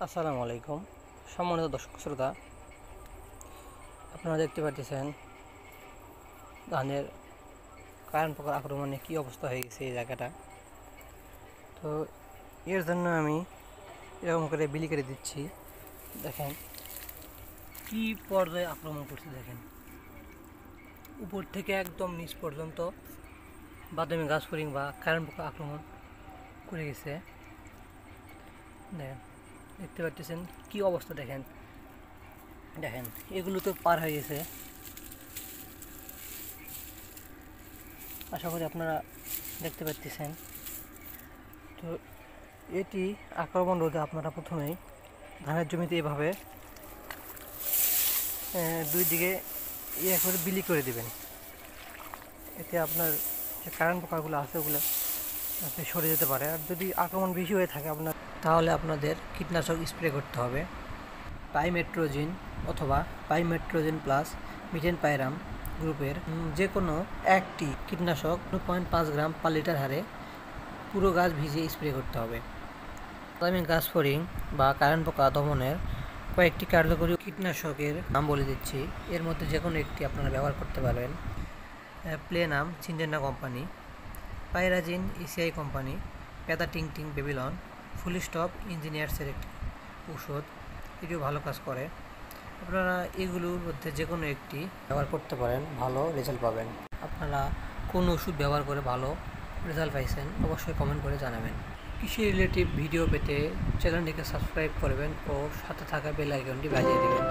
আসসালামু আলাইকুম সম্মানিত দর্শক শ্রোতা, আপনারা দেখতে পাচ্ছেন ধানের কারেন্ট পোকার আক্রমণে কী অবস্থা হয়ে গেছে এই জায়গাটা। তো এর জন্য আমি এরকম করে বিলি করে দিচ্ছি। দেখেন কি পর্যায়ে আক্রমণ করছে, দেখেন উপর থেকে একদম নিচ পর্যন্ত বাদামি গাছ ফড়িং বা কারেন্ট পোকা আক্রমণ করে গেছে। দেখেন, দেখতে পাচ্ছেন কি অবস্থা। দেখেন দেখেন এগুলো তো পার হয়ে গেছে। আশা করি আপনারা দেখতে পাচ্ছেন। তো এটি আক্রমণ রোধে আপনারা প্রথমেই ধানের জমিতে এভাবে দুই দিকে করে বিলি করে দিবেন। এতে আপনার যে কারেন্ট পোকাগুলো আছে ওগুলো আপনি সরে যেতে পারে। আর যদি আক্রমণ বেশি হয়ে থাকে তাহলে আপনাদের কীটনাশক স্প্রে করতে হবে। পাইমেট্রোজিন অথবা পাইমেট্রোজিন প্লাস মিথেন পাইরাম গ্রুপের যে কোনো একটি কীটনাশক 0.5 গ্রাম পার লিটার হারে পুরো গাছ ভিজিয়ে স্প্রে করতে হবে। আমি গাছ ফড়িং বা কারেন্ট পোকা দমনের কয়েকটি কার্যকরী কীটনাশকের নাম বলে দিচ্ছি। এর মধ্যে যে কোনো একটি আপনারা ব্যবহার করতে পারবেন। প্লেনাম সিনজেন্টা কোম্পানি, পাইরাজিন ইসিআই কোম্পানি, পেদা টিং টিং বেবিলন, ফুল স্টপ ইঞ্জিনিয়ার্সের একটি ওষুধ, এটিও ভালো কাজ করে। আপনারা এগুলোর মধ্যে যে কোনো একটি ব্যবহার করতে পারেন, ভালো রেজাল্ট পাবেন। আপনারা কোন ওষুধ ব্যবহার করে ভালো রেজাল্ট পাইছেন অবশ্যই কমেন্ট করে জানাবেন। কৃষি রিলেটিভ ভিডিও পেতে চ্যানেলটিকে সাবস্ক্রাইব করবেন ও সাথে থাকা বেল আইকনটি বাজিয়ে দেবেন।